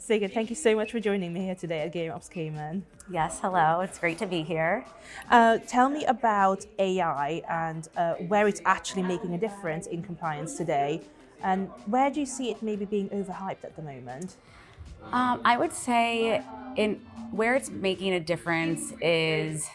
Sagan, thank you so much for joining me here today at GAIM Ops Cayman. Yes, hello. It's great to be here. Tell me about AI and where it's actually making a difference in compliance today, and where do you see it maybe being overhyped at the moment? I would say where it's making a difference is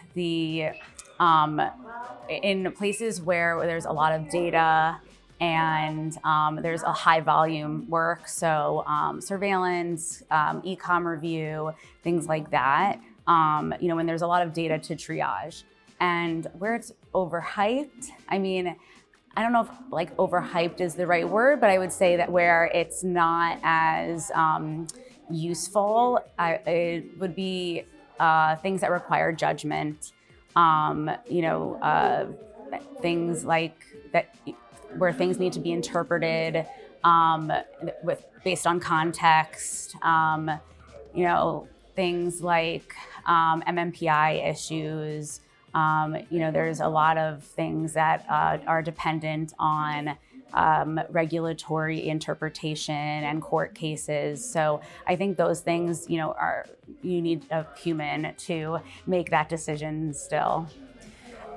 in places where there's a lot of data and there's a high volume work, so surveillance, e-com review, things like that. When there's a lot of data to triage. And where it's overhyped, I don't know if overhyped is the right word, but I would say that where it's not as useful, it would be things that require judgment. Things like that where things need to be interpreted based on context. Things like MMPI issues. There's a lot of things that are dependent on regulatory interpretation and court cases. So I think those things, you need a human to make that decision still.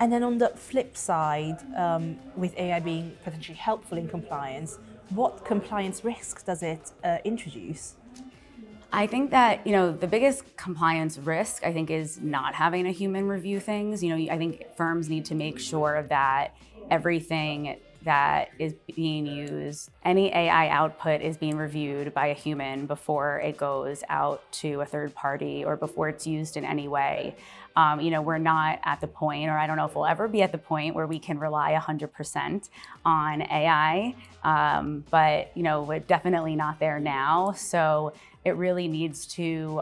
And then on the flip side, with AI being potentially helpful in compliance, what compliance risks does it introduce? I think that, the biggest compliance risk, I think, is not having a human review things. I think firms need to make sure that everything that is being used, any AI output is being reviewed by a human before it goes out to a third party or before it's used in any way. We're not at the point, or I don't know if we'll ever be at the point where we can rely 100% on AI, but we're definitely not there now. So it really needs to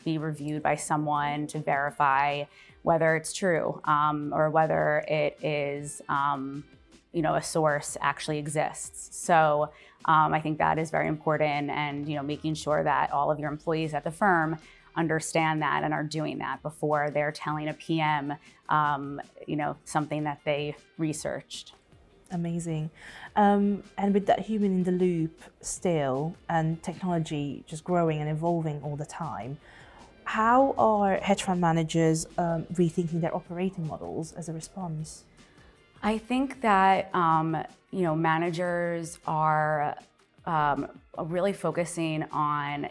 be reviewed by someone to verify whether it's true or whether it is, a source actually exists. So I think that is very important, and making sure that all of your employees at the firm understand that and are doing that before they're telling a PM, something that they researched. Amazing. And with that human in the loop still and technology just growing and evolving all the time, how are hedge fund managers rethinking their operating models as a response? I think that, managers are really focusing on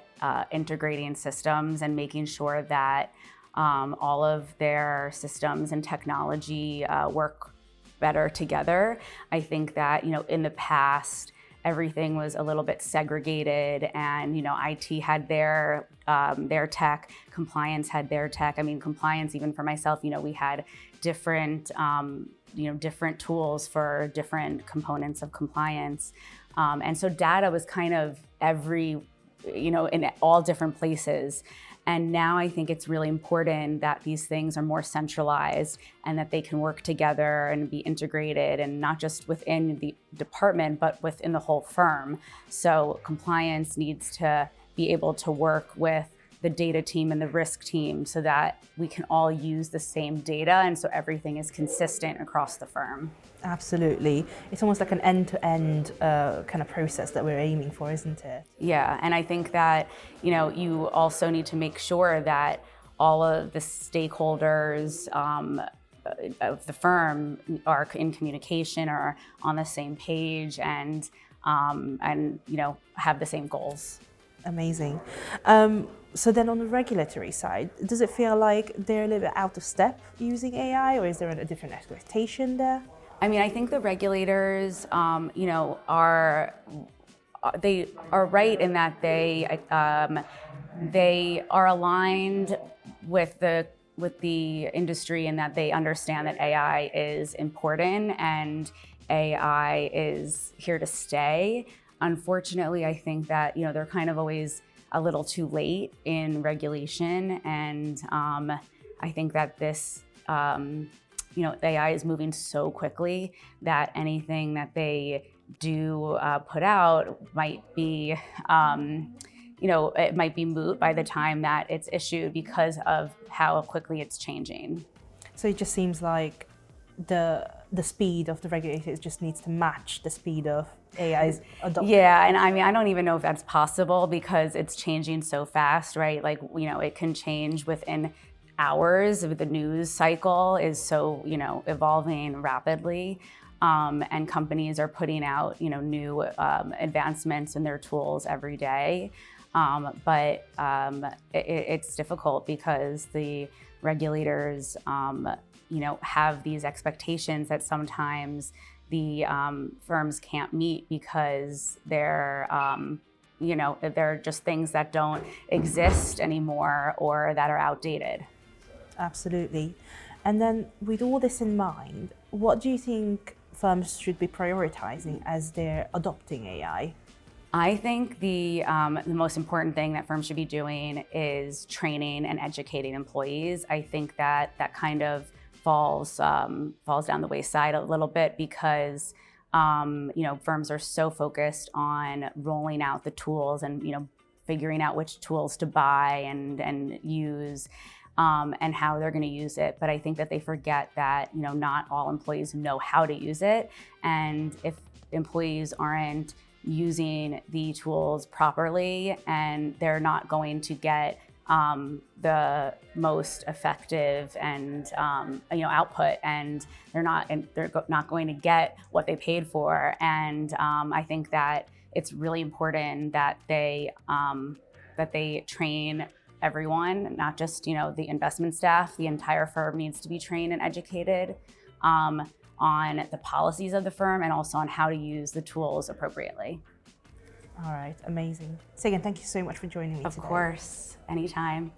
integrating systems and making sure that all of their systems and technology work better together. I think that, in the past, everything was a little bit segregated, and, IT had their tech, compliance had their tech. Compliance, even for myself, we had different, different tools for different components of compliance. And so data was kind of in all different places. And now I think it's really important that these things are more centralized and that they can work together and be integrated, and not just within the department, but within the whole firm. So compliance needs to be able to work with the data team and the risk team so that we can all use the same data, and so everything is consistent across the firm. Absolutely. It's almost like an end-to-end kind of process that we're aiming for, isn't it? Yeah, and I think that, you also need to make sure that all of the stakeholders of the firm are in communication, or on the same page, and have the same goals. Amazing. So then on the regulatory side, does it feel like they're a little bit out of step using AI, or is there a different expectation there? I think the regulators, are right in that they are aligned with the industry, in that they understand that AI is important and AI is here to stay. Unfortunately, I think that they're kind of always a little too late in regulation, and I think that this AI is moving so quickly that anything that they do put out might be it might be moot by the time that it's issued, because of how quickly it's changing. So it just seems like the the speed of the regulators just needs to match the speed of AI's adoption. Yeah, and I mean, I don't even know if that's possible because it's changing so fast, right? Like, it can change within hours. The news cycle is so, evolving rapidly. And companies are putting out, new advancements in their tools every day. But it's difficult because the regulators, have these expectations that sometimes the firms can't meet because they're just things that don't exist anymore or that are outdated. Absolutely. And then with all this in mind, what do you think firms should be prioritizing as they're adopting AI? I think the most important thing that firms should be doing is training and educating employees. I think that kind of falls down the wayside a little bit because firms are so focused on rolling out the tools and figuring out which tools to buy and use and how they're going to use it. But I think that they forget that not all employees know how to use it, and if employees aren't using the tools properly, and they're not going to get the most effective and output, and they're not going to get what they paid for. And I think that it's really important that they train everyone, not just the investment staff. The entire firm needs to be trained and educated on the policies of the firm and also on how to use the tools appropriately. All right, amazing. Sagan, thank you so much for joining me today. Of course, anytime.